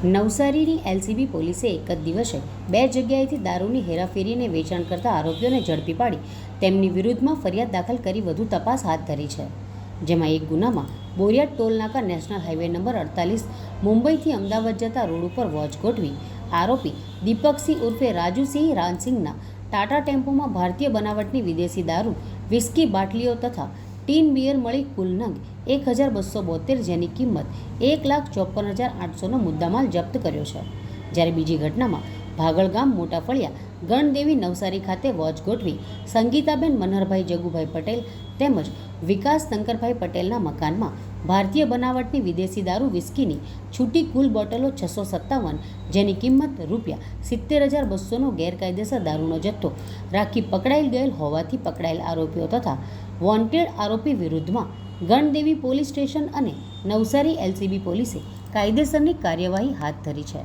નવસારીની LCB પોલીસે એક જ દિવસે 2 જગ્યાએથી દારૂની હેરાફેરીને વેચાણ કરતા આરોપીઓને ઝડપી પાડી તેમની વિરુદ્ધમાં ફરિયાદ દાખલ કરી વધુ તપાસ હાથ ધરી છે. જેમાં એક ગુનામાં બોરિયાદ ટોલનાકા નેશનલ હાઈવે નંબર 48 મુંબઈથી અમદાવાદ જતા રોડ ઉપર વોચ ગોઠવી આરોપી દીપકસિંહ ઉર્ફે રાજુસિંહ રાનસિંગના ટાટા ટેમ્પોમાં ભારતીય બનાવટની વિદેશી દારૂ, વિસ્કી બાટલીઓ તથા ટીન બિયર મળી કુલ નંગ 1272, જેની કિંમત 1,54,800નો મુદ્દામાલ જપ્ત કર્યો છે. જ્યારે બીજી ઘટનામાં ભાગળ ગામ મોટા ફળિયા ગણદેવી નવસારી ખાતે વોચ ગોઠવી સંગીતાબેન મનહરભાઈ જગુભાઈ પટેલ તેમજ વિકાસ શંકરભાઈ પટેલના મકાનમાં ભારતીય બનાવટની વિદેશી દારૂ વિસ્કીની છૂટી કુલ બોટલો 657, જેની કિંમત ₹70,200નો ગેરકાયદેસર દારૂનો જથ્થો રાખી પકડાઈ ગયેલ હોવાથી પકડાયેલ આરોપીઓ તથા વોન્ટેડ આરોપી વિરુદ્ધમાં ગણદેવી પોલીસ સ્ટેશન અને નવસારી એલસીબી પોલીસે કાયદેસરની કાર્યવાહી હાથ ધરી છે.